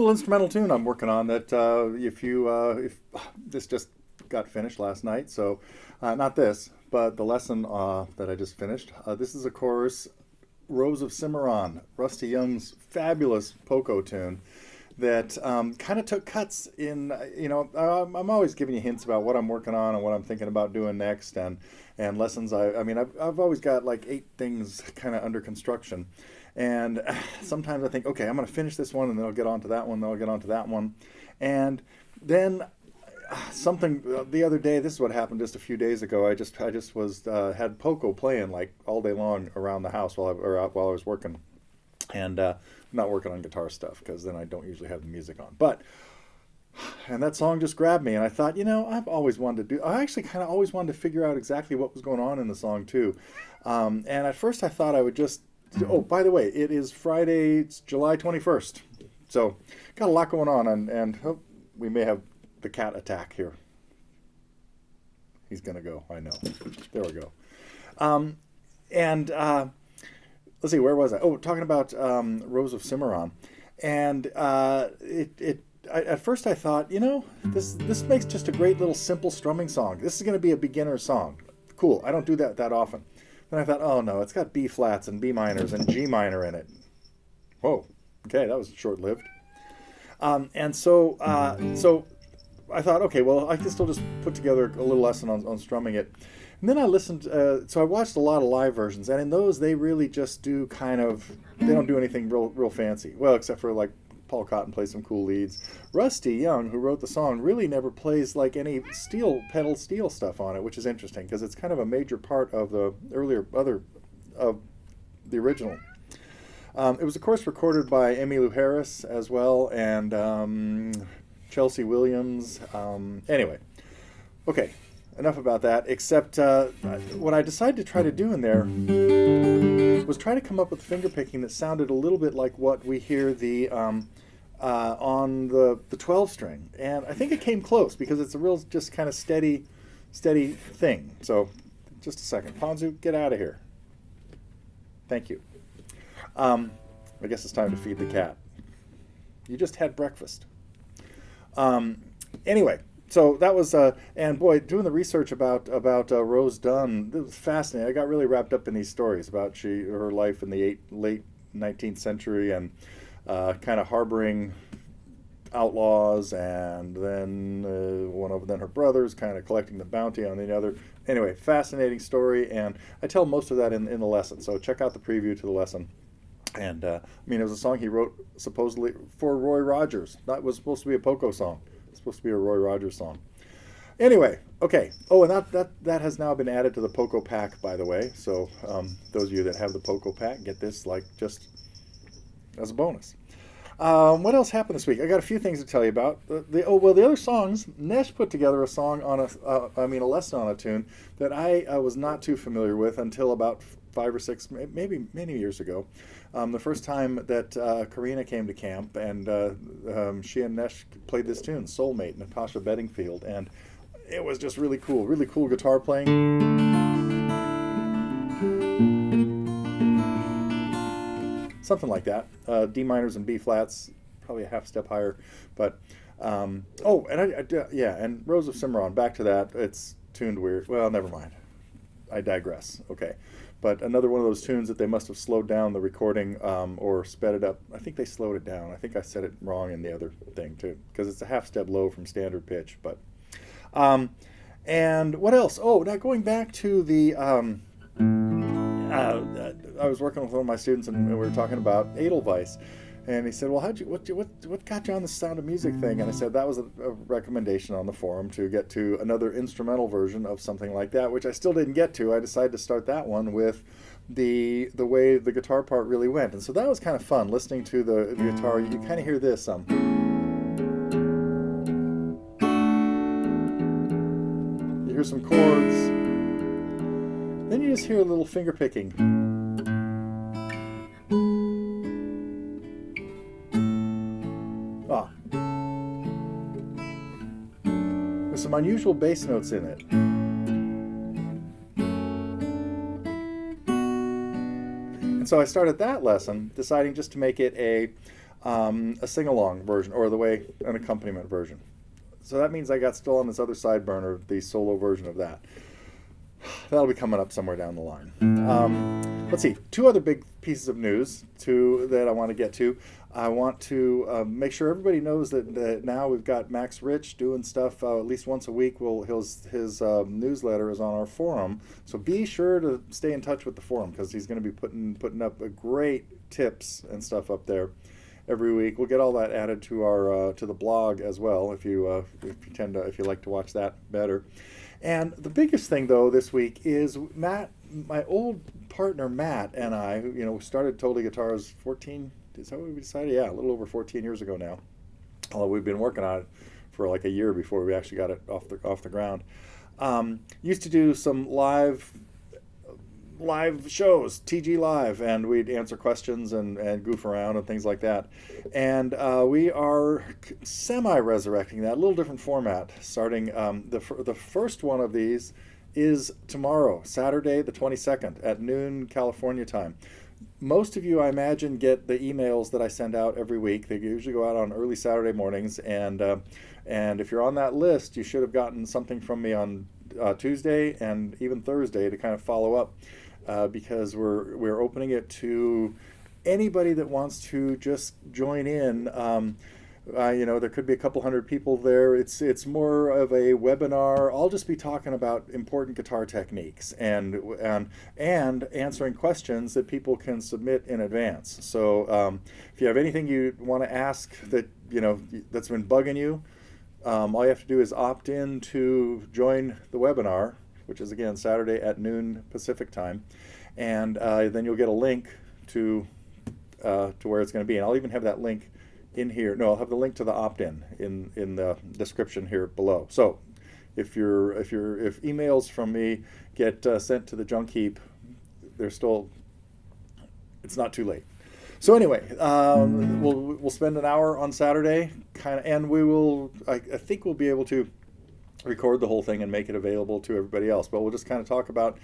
little instrumental tune I'm working on that if this just got finished last night, so not this, but the lesson that I just finished. This is, of course, Rose of Cimarron, Rusty Young's fabulous Poco tune that kind of took cuts in, I'm always giving you hints about what I'm working on and what I'm thinking about doing next, and lessons. I've always got like 8 things kind of under construction. And sometimes I think, okay, I'm going to finish this one, and then I'll get on to that one, then I'll get on to that one. And then something the other day, this is what happened just a few days ago. I just was had Poco playing like all day long around the house while I was working. And not working on guitar stuff, because then I don't usually have the music on. And that song just grabbed me, and I thought, I actually kind of always wanted to figure out exactly what was going on in the song too. And at first I thought I would just, oh, by the way, it is Friday, it's July 21st. So got a lot going on, and we may have the cat attack here. He's going to go, I know. There we go. Let's see, where was I? Oh, talking about Rose of Cimarron. And at first I thought, this makes just a great little simple strumming song. This is going to be a beginner song. Cool, I don't do that often. Then I thought, oh no, it's got B flats and B minors and G minor in it. Whoa, okay, that was short-lived. So I thought, okay, well, I can still just put together a little lesson on strumming it. And then I listened, so I watched a lot of live versions, and in those they really just do they don't do anything real fancy. Well, except for like Paul Cotton plays some cool leads. Rusty Young, who wrote the song, really never plays like any pedal steel stuff on it, which is interesting because it's kind of a major part of the of the original. It was, of course, recorded by Emmylou Harris as well, and Chelsea Williams. Anyway, okay, enough about that, except what I decided to try to do in there was try to come up with fingerpicking that sounded a little bit like what we hear on the 12 string. And I think it came close because it's a real just kind of steady thing. So just a second. Ponzu, get out of here. Thank you. I guess it's time to feed the cat. You just had breakfast. Anyway, so that was, and boy, doing the research about Rose Dunn, it was fascinating. I got really wrapped up in these stories about her life in the late 19th century, and kind of harboring outlaws, and then then her brothers kind of collecting the bounty on the other. Anyway, fascinating story, and I tell most of that in the lesson. So check out the preview to the lesson. And it was a song he wrote supposedly for Roy Rodgers. That was supposed to be a Poco song. It's supposed to be a Roy Rodgers song. Anyway, okay. Oh, and that has now been added to the Poco pack, by the way. So those of you that have the Poco pack, get this like just as a bonus. What else happened this week? I got a few things to tell you about. The other songs. Nesh put together a song on a lesson on a tune that I was not too familiar with until about 5 or 6, maybe many years ago. The first time that Karina came to camp, and she and Nesh played this tune, Soulmate, Natasha Bedingfield, and it was just really cool guitar playing. Something like that. D minors and B flats, probably a half step higher. But and Rose of Cimarron. Back to that. It's tuned weird. Well, never mind. I digress. Okay, but another one of those tunes that they must have slowed down the recording or sped it up. I think they slowed it down. I think I said it wrong in the other thing too, because it's a half step low from standard pitch. But and what else? Oh, now going back to the. I was working with one of my students, and we were talking about Edelweiss, and he said, "Well, what got you on the Sound of Music thing?" And I said that was a recommendation on the forum to get to another instrumental version of something like that, which I still didn't get to. I decided to start that one with the way the guitar part really went, and so that was kind of fun listening to the guitar. You kind of hear this you hear some chords, then you just hear a little finger picking. With some unusual bass notes in it. And so I started that lesson, deciding just to make it a a sing-along version, or an accompaniment version. So that means I got still on this other side burner the solo version of that. That'll be coming up somewhere down the line. Let's see, two other big pieces of news that I want to get to. I want to make sure everybody knows that now we've got Max Rich doing stuff at least once a week. His newsletter is on our forum, so be sure to stay in touch with the forum, because he's going to be putting up great tips and stuff up there every week. We'll get all that added to our to the blog as well, if you like to watch that better. And the biggest thing, though, this week is Matt, my old partner Matt, and I, started Totally Guitars 14, is that what we decided? Yeah, a little over 14 years ago now. Although we've been working on it for like a year before we actually got it off the ground. Used to do some live shows, TG Live, and we'd answer questions and goof around and things like that. And we are semi-resurrecting that, a little different format, starting the first one of these is tomorrow, Saturday the 22nd at noon California time. Most of you, I imagine, get the emails that I send out every week. They usually go out on early Saturday mornings, and if you're on that list, you should have gotten something from me on Tuesday and even Thursday to kind of follow up. Because we're opening it to anybody that wants to just join in. There could be a couple hundred people there. It's more of a webinar. I'll just be talking about important guitar techniques and answering questions that people can submit in advance. So if you have anything you want to ask that's been bugging you, all you have to do is opt in to join the webinar, which is again Saturday at noon Pacific time, and then you'll get a link to where it's going to be, and I'll even have that link in here. No, I'll have the link to the opt-in in the description here below. So if emails from me get sent to the junk heap, it's not too late. So anyway, we'll spend an hour on Saturday, and we will. I think we'll be able to record the whole thing and make it available to everybody else. But we'll just kind of talk about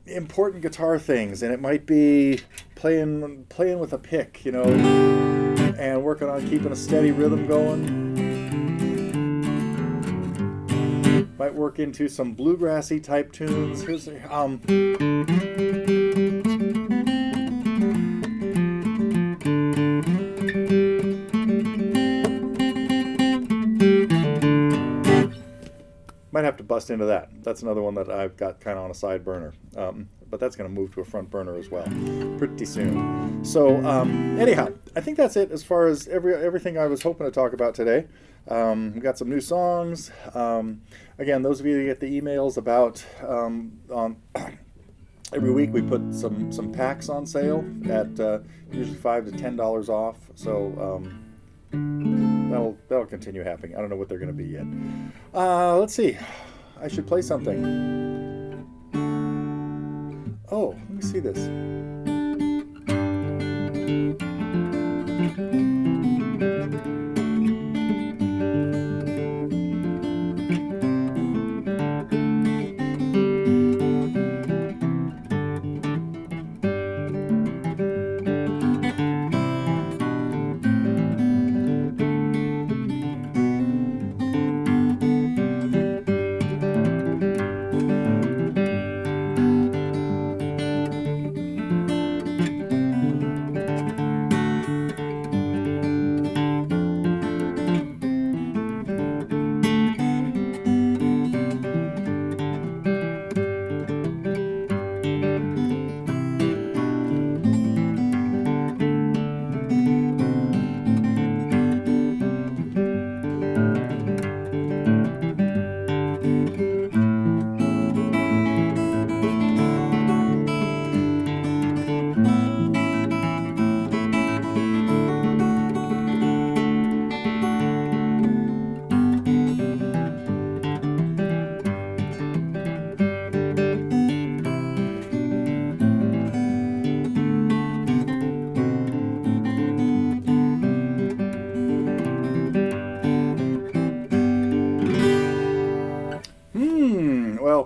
important guitar things, and it might be playing with a pick, and working on keeping a steady rhythm going. Might work into some bluegrassy type tunes. Here's might have to bust into that. That's another one that I've got kind of on a side burner. But that's going to move to a front burner as well pretty soon. So anyhow, I think that's it as far as everything I was hoping to talk about today. We got some new songs. Again, those of you that get the emails about every week we put some packs on sale at usually $5 to $10 off. So that'll continue happening. I don't know what they're going to be yet. Let's see. I should play something. Oh, let me see this.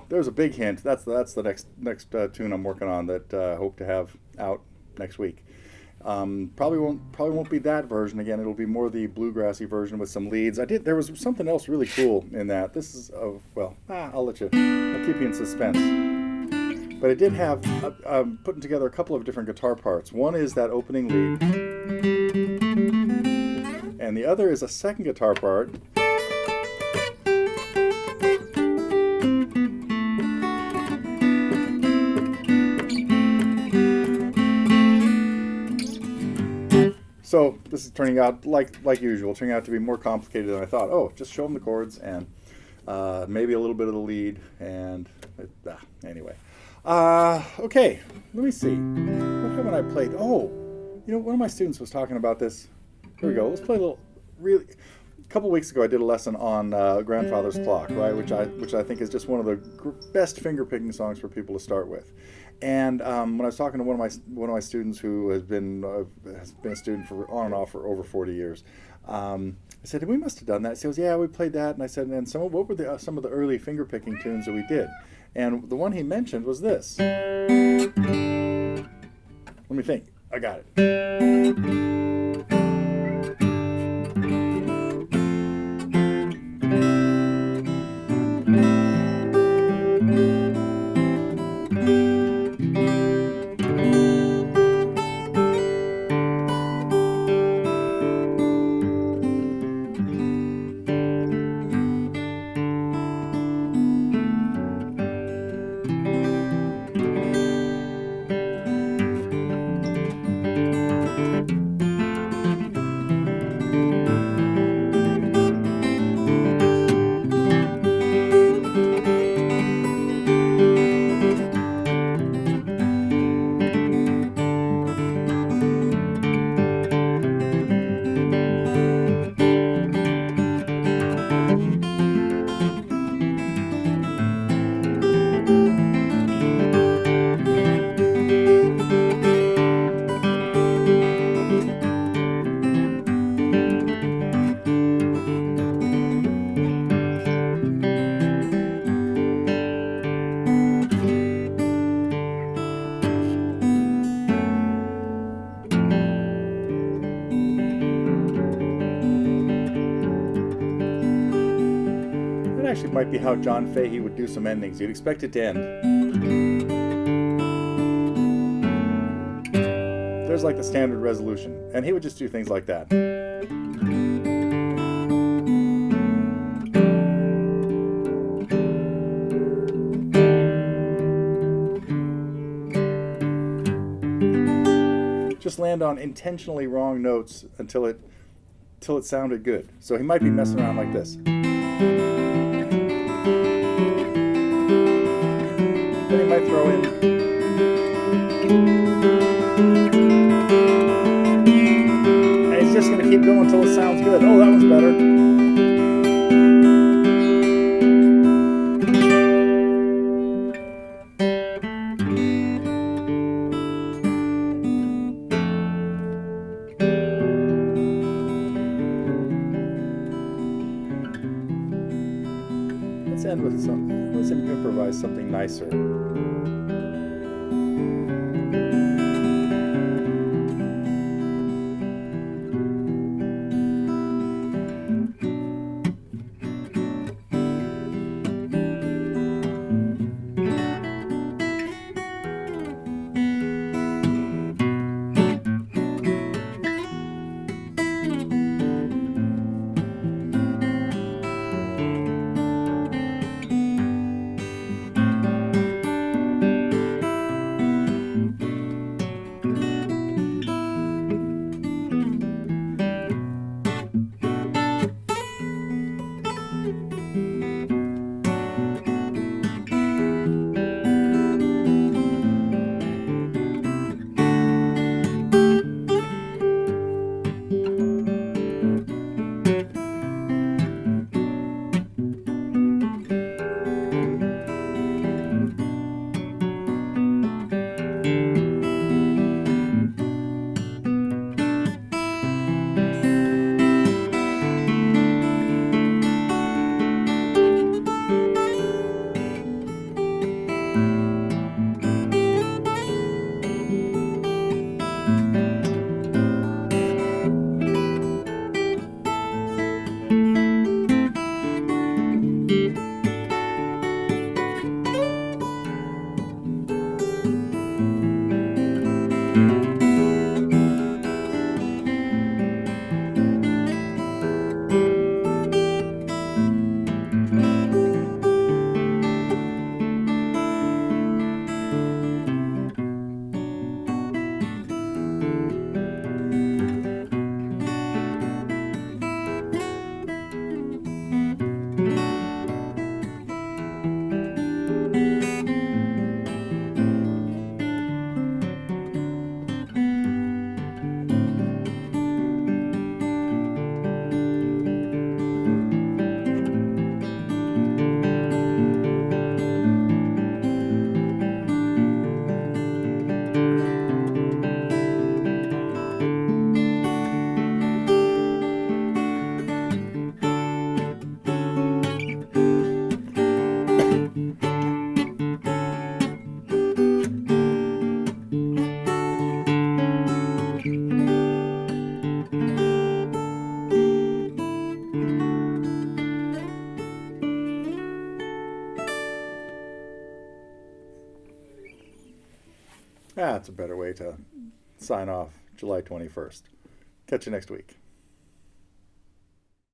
There's a big hint. That's the next tune I'm working on that I hope to have out next week. Probably won't be that version again. It'll be more the bluegrassy version with some leads. There was something else really cool in that. This is I'll keep you in suspense. But it did have putting together a couple of different guitar parts. One is that opening lead, and the other is a second guitar part. So this is turning out like usual, turning out to be more complicated than I thought. Oh, just show them the chords and maybe a little bit of the lead, and anyway. Okay, let me see. What haven't I played? Oh, one of my students was talking about this. Here we go. Let's play a little. Really, a couple weeks ago, I did a lesson on Grandfather's Clock, right? Which I think is just one of the best finger picking songs for people to start with. And when I was talking to one of my students who has been a student for on and off for over 40 years, I said, we must have done that. He goes, yeah, we played that. And I said, and what were some of the early finger picking tunes that we did? And the one he mentioned was this. Let me think. I got it. Actually might be how John Fahey would do some endings. You'd expect it to end. There's like the standard resolution, and he would just do things like that. Just land on intentionally wrong notes until it sounded good. So he might be messing around like this. Then he might throw in. And he's just going to keep going until it sounds good. Oh, that one's better. Let's improvise something nicer. That's a better way to sign off July 21st. Catch you next week.